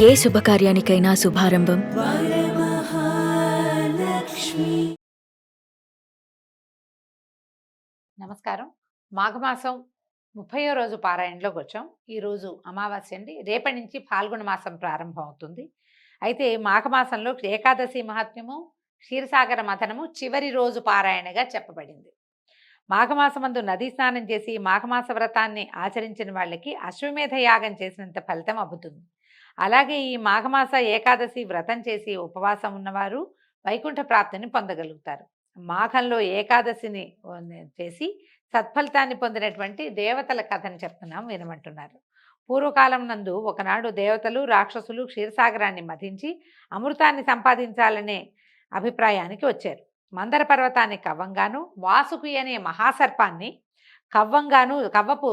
ఏ శుభకార్యానికైనా శుభారంభం నమస్కారం. మాఘమాసం 30వ రోజు పారాయణలోకి వచ్చాం. ఈరోజు అమావాస్య అండి. రేపటి నుంచి ఫాల్గుణ మాసం ప్రారంభం అవుతుంది. అయితే మాఘమాసంలో ఏకాదశి మహాత్మ్యము, క్షీరసాగర మథనము చివరి రోజు పారాయణగా చెప్పబడింది. మాఘమాసమందు నదీ స్నానం చేసి మాఘమాస వ్రతాన్ని ఆచరించిన వాళ్ళకి అశ్వమేధ యాగం చేసినంత ఫలితం అబ్బుతుంది. అలాగే ఈ మాఘమాస ఏకాదశి వ్రతం చేసి ఉపవాసం ఉన్నవారు వైకుంఠ ప్రాప్తిని పొందగలుగుతారు. మాఘంలో ఏకాదశిని చేసి సత్ఫలితాన్ని పొందినటువంటి దేవతల కథను చెప్తున్నాం, వినమంటున్నారు. పూర్వకాలం నందు ఒకనాడు దేవతలు రాక్షసులు క్షీరసాగరాన్ని మధించి అమృతాన్ని సంపాదించాలనే అభిప్రాయానికి వచ్చారు. మందర పర్వతాన్ని కవ్వంగాను, వాసుకి అనే మహాసర్పాన్ని కవ్వపు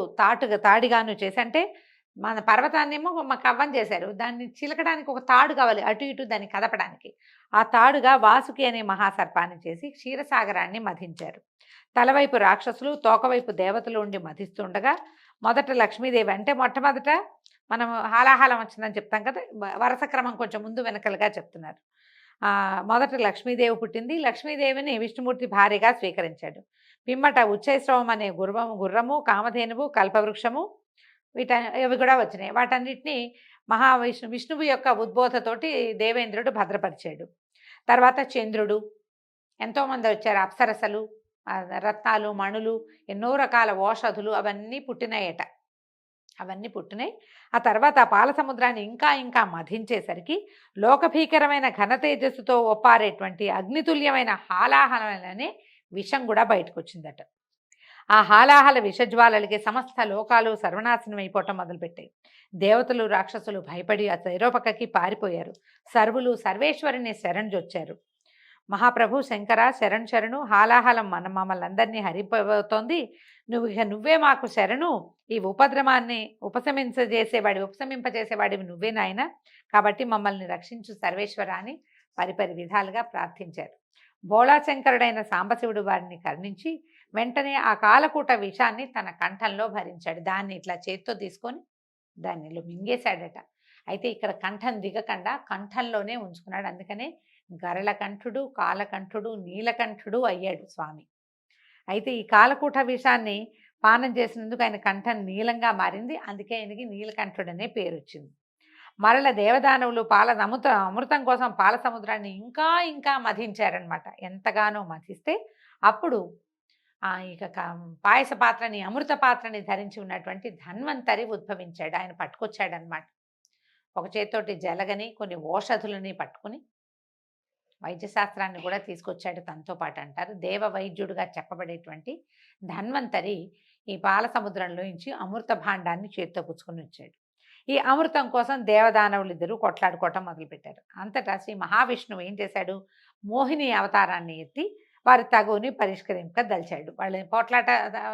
తాడిగాను చేసి, అంటే మన పర్వతాన్నేమో కవ్వం చేశారు, దాన్ని చిలకడానికి ఒక తాడు కావాలి, అటు ఇటు దాన్ని కదపడానికి. ఆ తాడుగా వాసుకి అనే మహాసర్పాన్ని చేసి క్షీరసాగరాన్ని మధించారు. తలవైపు రాక్షసులు, తోకవైపు దేవతలు ఉండి మధిస్తుండగా మొదట లక్ష్మీదేవి, అంటే మొట్టమొదట మనం హాలాహలం వచ్చిందని చెప్తాం కదా, వరుస క్రమం కొంచెం ముందు వెనకలుగా చెప్తున్నారు. మొదట లక్ష్మీదేవి పుట్టింది. లక్ష్మీదేవిని విష్ణుమూర్తి భార్యగా స్వీకరించాడు. పిమ్మట ఉచ్చైశ్రవం అనే గుర్రము, కామధేనువు, కల్పవృక్షము ఇవి కూడా వచ్చినాయి. వాటన్నిటినీ విష్ణువు యొక్క ఉద్బోధతోటి దేవేంద్రుడు భద్రపరిచాడు. తర్వాత చంద్రుడు, ఎంతోమంది వచ్చారు, అప్సరసలు, రత్నాలు, మణులు, ఎన్నో రకాల ఓషధులు అవన్నీ పుట్టినాయట. ఆ తర్వాత పాల సముద్రాన్ని ఇంకా ఇంకా మధించేసరికి లోకభీకరమైన ఘన తేజస్సుతో ఒప్పారేటువంటి అగ్నితుల్యమైన హాలాహలనే విషం కూడా బయటకు వచ్చిందట. ఆ హాలాహల విషజ్వాలలకి సమస్త లోకాలు సర్వనాశనం అయిపోవటం మొదలుపెట్టాయి. దేవతలు రాక్షసులు భయపడి ఆ శైరోపక్కకి పారిపోయారు. సర్వులు సర్వేశ్వరుని శరణ్జొచ్చారు. మహాప్రభు శంకర శరణ్ శరణు, హాలాహలం మమ్మల్ని అందరినీ హరిపోతోంది, నువ్వే మాకు శరణు, ఈ ఉపద్రవాన్ని ఉపశమింపజేసేవాడివి నువ్వే నాయన, కాబట్టి మమ్మల్ని రక్షించు సర్వేశ్వర అని పరిపరి విధాలుగా ప్రార్థించారు. బోళాశంకరుడైన సాంబశివుడు వారిని కరుణించి వెంటనే ఆ కాలకూట విషాన్ని తన కంఠంలో భరించాడు. దాన్ని ఇట్లా చేత్తో తీసుకొని దానిలో మింగేశాడట. అయితే ఇక్కడ కంఠం దిగకుండా కంఠంలోనే ఉంచుకున్నాడు. అందుకనే గరళకంఠుడు, కాలకంఠుడు, నీలకంఠుడు అయ్యాడు స్వామి. అయితే ఈ కాలకూట విషాన్ని పానం చేసినందుకు ఆయన కంఠం నీలంగా మారింది. అందుకే ఆయనకి నీలకంఠుడనే పేరు వచ్చింది. మరల దేవదానవులు అమృతం కోసం పాల సముద్రాన్ని ఇంకా ఇంకా మధించారనమాట. ఎంతగానో మధిస్తే అప్పుడు ఇక పాయస పాత్రని, అమృత పాత్రని ధరించి ఉన్నటువంటి ధన్వంతరి ఉద్భవించాడు. ఆయన పట్టుకొచ్చాడనమాట. ఒక చేతితోటి జలగని కొన్ని ఓషధులని పట్టుకుని వైద్యశాస్త్రాన్ని కూడా తీసుకొచ్చాడు తనతో పాటు అంటారు. దేవ వైద్యుడుగా చెప్పబడేటువంటి ధన్వంతరి ఈ పాల సముద్రంలో నుంచి అమృత భాండాన్ని చేతితో పుచ్చుకొని వచ్చాడు. ఈ అమృతం కోసం దేవదానవులు ఇద్దరు కొట్లాడుకోవటం మొదలుపెట్టారు. అంతటా శ్రీ మహావిష్ణువు ఏం చేశాడు, మోహిని అవతారాన్ని ఎత్తి వారి తగుని పరిష్కరింపదలిచాడు. వాళ్ళని పోట్లాట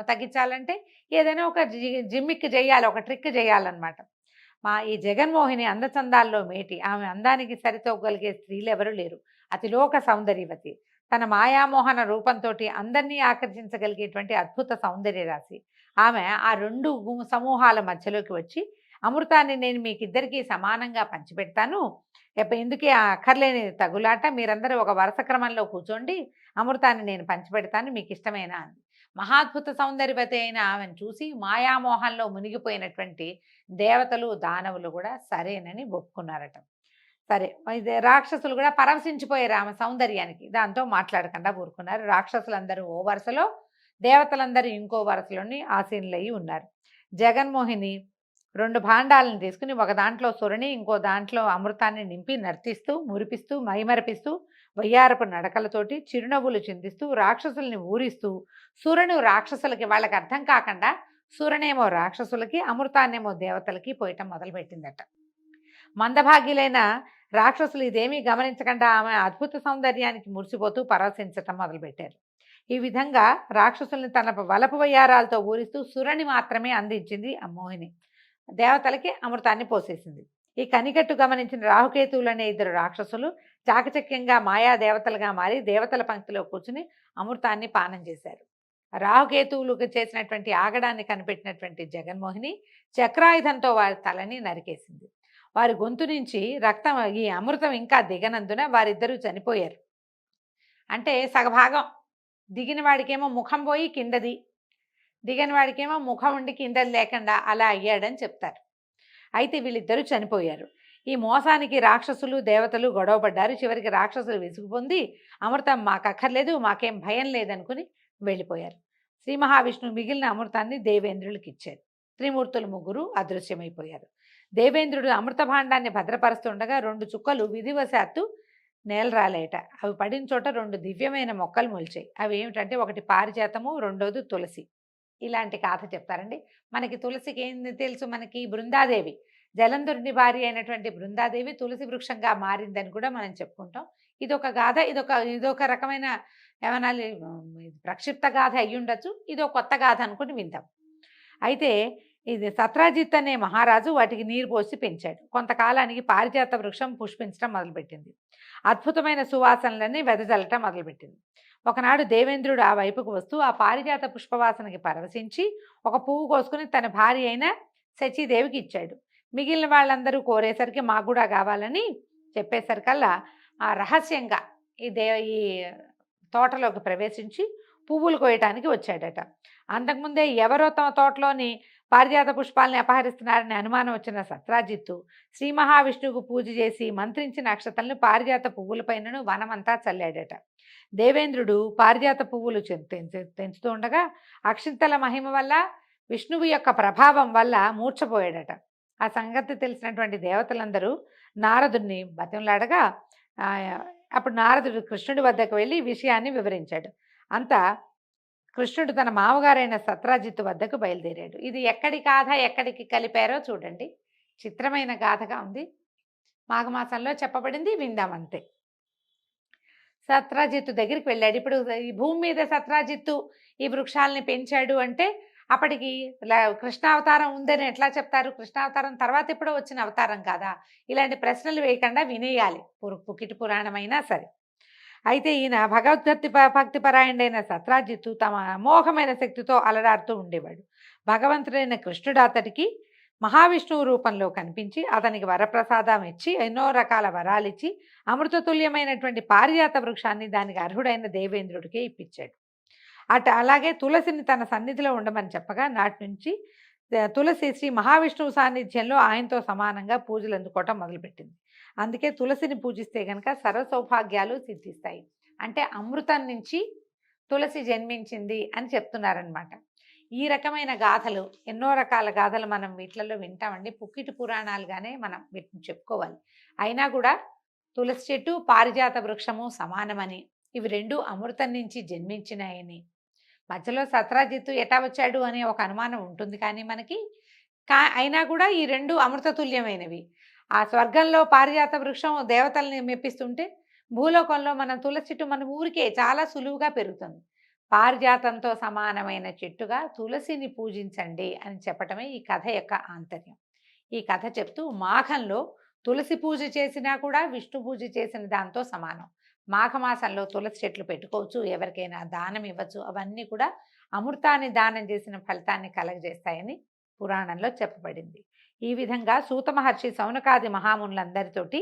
తగ్గించాలంటే ఏదైనా ఒక జిమ్మిక్ చేయాలి, ఒక ట్రిక్ చేయాలన్నమాట. ఈ జగన్మోహిని అందచందాల్లో మేటి, ఆమె అందానికి సరితోగలిగే స్త్రీలు ఎవరు లేరు. అతిలోక సౌందర్యవతి, తన మాయామోహన రూపంతో అందరినీ ఆకర్షించగలిగేటువంటి అద్భుత సౌందర్య రాశి ఆమె. ఆ రెండు సమూహాల మధ్యలోకి వచ్చి అమృతాన్ని నేను మీకిద్దరికీ సమానంగా పంచిపెడతాను, ఎందుకే అక్కర్లేని తగులాట, మీరందరూ ఒక వరుస క్రమంలో కూర్చోండి, అమృతాన్ని నేను పంచిపెడతాను, మీకు ఇష్టమేనా అంది. మహాద్భుత సౌందర్యవతి అయిన ఆమెను చూసి మాయామోహంలో మునిగిపోయినటువంటి దేవతలు దానవులు కూడా సరేనని ఒప్పుకున్నారట. సరే, ఇది రాక్షసులు కూడా పరవశించిపోయారు ఆమె సౌందర్యానికి. దాంతో మాట్లాడకుండా ఊరుకున్నారు. రాక్షసులందరూ ఓ వరుసలో, దేవతలందరూ ఇంకో వరుసలోని ఆసీనులయ్యి ఉన్నారు. జగన్మోహిని రెండు భాండాలను తీసుకుని ఒక దాంట్లో సురణి, ఇంకో దాంట్లో అమృతాన్ని నింపి నర్తిస్తూ, మురిపిస్తూ, మైమరపిస్తూ, వయ్యారపు నడకలతోటి చిరునవ్వులు చిందిస్తూ రాక్షసుల్ని ఊరిస్తూ, సురణు రాక్షసులకి, వాళ్ళకి అర్థం కాకుండా సురణేమో రాక్షసులకి, అమృతాన్నేమో దేవతలకి పోయటం మొదలుపెట్టిందట. మందభాగ్యులైన రాక్షసులు ఇదేమీ గమనించకుండా ఆమె అద్భుత సౌందర్యానికి మురిసిపోతూ పరవశించటం మొదలుపెట్టారు. ఈ విధంగా రాక్షసుల్ని తన వలపు వయ్యారాలతో ఊరిస్తూ సురణి మాత్రమే అందించింది ఆ మోహిని. దేవతలకి అమృతాన్ని పోసేసింది. ఈ కనికట్టు గమనించిన రాహుకేతువులనే ఇద్దరు రాక్షసులు చాకచక్యంగా మాయా దేవతలుగా మారి దేవతల పంక్తిలో కూర్చుని అమృతాన్ని పానం చేశారు. రాహుకేతువులకు చేసినటువంటి ఆగడాన్ని కనిపెట్టినటువంటి జగన్మోహిని చక్రాయుధంతో వారి తలని నరికేసింది. వారి గొంతు నుంచి రక్తం ఈ అమృతం ఇంకా దిగనందున వారిద్దరూ చనిపోయారు. అంటే సగభాగం దిగిన వాడికేమో ముఖం పోయి కిందది, దిగని వాడికేమో ముఖం ఉండి కిందది లేకుండా అలా అయ్యాడని చెప్తారు. అయితే వీళ్ళిద్దరూ చనిపోయారు. ఈ మోసానికి రాక్షసులు దేవతలు గొడవపడ్డారు. చివరికి రాక్షసులు విసుగు పొంది అమృతం మాకక్కర్లేదు, మాకేం భయం లేదనుకుని వెళ్ళిపోయారు. శ్రీ మహావిష్ణువు మిగిలిన అమృతాన్ని దేవేంద్రులకు ఇచ్చారు. త్రిమూర్తులు ముగ్గురు అదృశ్యమైపోయారు. దేవేంద్రుడు అమృత భాండాన్ని భద్రపరుస్తుండగా 2 చుక్కలు విధివశాత్తు నేలరాలేట. అవి పడిన చోట 2 దివ్యమైన మొక్కలు మొలిచాయి. అవి ఏమిటంటే ఒకటి పారిజాతము, రెండోది తులసి. ఇలాంటి గాథ చెప్తారండి. మనకి తులసికి ఏం తెలుసు, మనకి బృందాదేవి, జలంధరుని భార్య అయినటువంటి బృందాదేవి తులసి వృక్షంగా మారిందని కూడా మనం చెప్పుకుంటాం. ఇదొక గాథ, ఇదొక రకమైన ఏమన్నా ప్రక్షిప్త గాథ అయ్యుండొచ్చు. ఇదో కొత్త గాథ అనుకుని విందాం. అయితే ఇది సత్రాజిత్ అనే మహారాజు వాటికి నీరు పోసి పెంచాడు. కొంతకాలానికి పారిజాత వృక్షం పుష్పించడం మొదలుపెట్టింది. అద్భుతమైన సువాసనలన్నీ వెదజల్లటం మొదలుపెట్టింది. ఒకనాడు దేవేంద్రుడు ఆ వైపుకు వస్తూ ఆ పారిజాత పుష్పవాసనకి పరవశించి ఒక పువ్వు కోసుకుని తన భార్య అయిన శచీదేవికి ఇచ్చాడు. మిగిలిన వాళ్ళందరూ కోరేసరికి మాకు కూడా కావాలని చెప్పేసరికల్లా ఆ రహస్యంగా ఈ తోటలోకి ప్రవేశించి పువ్వులు కోయటానికి వచ్చాడట. అంతకుముందే ఎవరో తమ తోటలోని పారిజాత పుష్పాలని అపహరిస్తున్నారని అనుమానం వచ్చిన సత్రాజిత్తు శ్రీ మహావిష్ణువుకు పూజ చేసి మంత్రించిన అక్షతలను పారిజాత పువ్వులపైనను వనమంతా చల్లాడట. దేవేంద్రుడు పారిజాత పువ్వులు తెంచుతూ ఉండగా అక్షింతల మహిమ వల్ల, విష్ణువు యొక్క ప్రభావం వల్ల మూర్ఛపోయాడట. ఆ సంగతి తెలిసినటువంటి దేవతలందరూ నారదుడిని బతిమలాడగా అప్పుడు నారదుడు కృష్ణుడి వద్దకు వెళ్ళి విషయాన్ని వివరించాడు. అంతా కృష్ణుడు తన మామగారైన సత్రాజిత్తు వద్దకు బయలుదేరాడు. ఇది ఎక్కడి గాథ ఎక్కడికి కలిపారో చూడండి. చిత్రమైన గాథగా ఉంది. మాఘమాసంలో చెప్పబడింది, విందామంతే. సత్రాజిత్తు దగ్గరికి వెళ్ళాడు. ఇప్పుడు ఈ భూమి మీద సత్రాజిత్తు ఈ వృక్షాలని పెంచాడు అంటే అప్పటికి కృష్ణావతారం ఉందని ఎట్లా చెప్తారు? కృష్ణావతారం తర్వాత ఎప్పుడో వచ్చిన అవతారం కాదా? ఇలాంటి ప్రశ్నలు వేయకుండా వినేయాలి, పుకిటి పురాణమైనా సరే. అయితే ఈయన భక్తిపరాయణుడైన సత్రాజిత్తు తమ అమోఘమైన శక్తితో అలరాడుతూ ఉండేవాడు. భగవంతుడైన కృష్ణుడు అతడికి మహావిష్ణువు రూపంలో కనిపించి అతనికి వరప్రసాదం ఇచ్చి ఎన్నో రకాల వరాలిచ్చి అమృతతుల్యమైనటువంటి పారిజాత వృక్షాన్ని దానికి అర్హుడైన దేవేంద్రుడికే ఇప్పించాడు. అలాగే తులసిని తన సన్నిధిలో ఉండమని చెప్పగా నాటి నుంచి తులసి శ్రీ మహావిష్ణువు సాన్నిధ్యంలో ఆయనతో సమానంగా పూజలు అందుకోవటం మొదలుపెట్టింది. అందుకే తులసిని పూజిస్తే కనుక సర్వ సౌభాగ్యాలు సిద్ధిస్తాయి. అంటే అమృతం నుంచి తులసి జన్మించింది అని చెప్తున్నారనమాట. ఈ రకమైన గాథలు, ఎన్నో రకాల గాథలు మనం వీటిలలో వింటామండి. పుక్కిటి పురాణాలుగానే మనం వీటిని చెప్పుకోవాలి. అయినా కూడా తులసి చెట్టు పారిజాత వృక్షము సమానమని, ఇవి రెండు అమృతం నుంచి జన్మించినాయని, మధ్యలో సత్రాజిత్తు ఎటా వచ్చాడు అనే ఒక అనుమానం ఉంటుంది. కానీ మనకి అయినా కూడా ఈ రెండు అమృతతుల్యమైనవి. ఆ స్వర్గంలో పారిజాత వృక్షం దేవతల్ని మెప్పిస్తుంటే భూలోకంలో మన తులసి చెట్టు మన ఊరికే చాలా సులువుగా పెరుగుతుంది. పారిజాతంతో సమానమైన చెట్టుగా తులసిని పూజించండి అని చెప్పటమే ఈ కథ యొక్క ఆంతర్యం. ఈ కథ చెప్తూ మాఘంలో తులసి పూజ చేసినా కూడా విష్ణు పూజ చేసిన దాంతో సమానం. మాఘమాసంలో తులసి చెట్లు పెట్టుకోవచ్చు, ఎవరికైనా దానం ఇవ్వచ్చు. అవన్నీ కూడా అమృతాన్ని దానం చేసిన ఫలితాన్ని కలగజేస్తాయని పురాణంలో చెప్పబడింది. ఈ విధంగా సూత మహర్షి సౌనకాది మహామునులందరితోటి,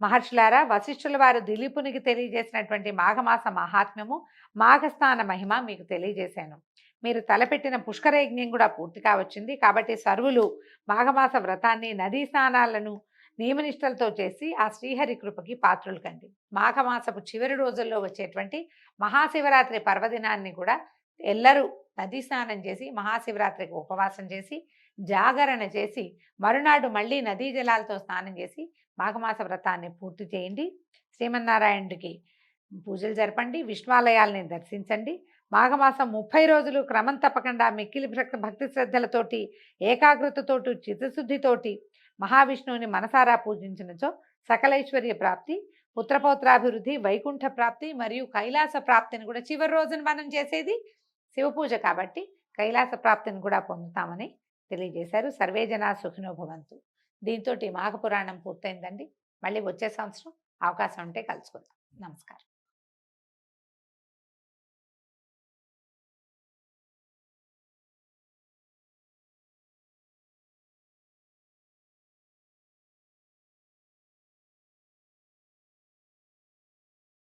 మహర్షులారా, వశిష్ఠుల వారు దిలీపునికి తెలియజేసినటువంటి మాఘమాస మహాత్మ్యము, మాఘస్నాన మహిమ మీకు తెలియజేశాను. మీరు తలపెట్టిన పుష్కరయజ్ఞం కూడా పూర్తిగా వచ్చింది. కాబట్టి సర్వులు మాఘమాస వ్రతాన్ని, నదీ స్నానాలను నియమనిష్టలతో చేసి ఆ శ్రీహరి కృపకి పాత్రులు కండి. మాఘమాసపు చివరి రోజుల్లో వచ్చేటువంటి మహాశివరాత్రి పర్వదినాన్ని కూడా ఎల్లరూ నదీ స్నానం చేసి మహాశివరాత్రికి ఉపవాసం చేసి జాగరణ చేసి మరునాడు మళ్ళీ నదీ జలాలతో స్నానం చేసి మాఘమాస వ్రతాన్ని పూర్తి చేయండి. శ్రీమన్నారాయణుడికి పూజలు జరపండి, విష్ణాలయాల్ని దర్శించండి. మాఘమాసం 30 రోజులు క్రమం తప్పకుండా మిక్కిలి భక్తి శ్రద్ధలతోటి, ఏకాగ్రతతోటి, చిత్తశుద్ధితోటి మహావిష్ణువుని మనసారా పూజించినచో సకలైశ్వర్య ప్రాప్తి, పుత్రపౌత్రాభివృద్ధి, వైకుంఠ ప్రాప్తి మరియు కైలాస ప్రాప్తిని కూడా, చివరి రోజున మనం చేసేది శివపూజ కాబట్టి కైలాస ప్రాప్తిని కూడా పొందుతామని తెలియజేశారు. సర్వే జనా సుఖినో భవంతు. దీంతో మాఘపురాణం పూర్తయిందండి. మళ్ళీ వచ్చే సంవత్సరం అవకాశం ఉంటే కలుసుకుందాం. నమస్కారం.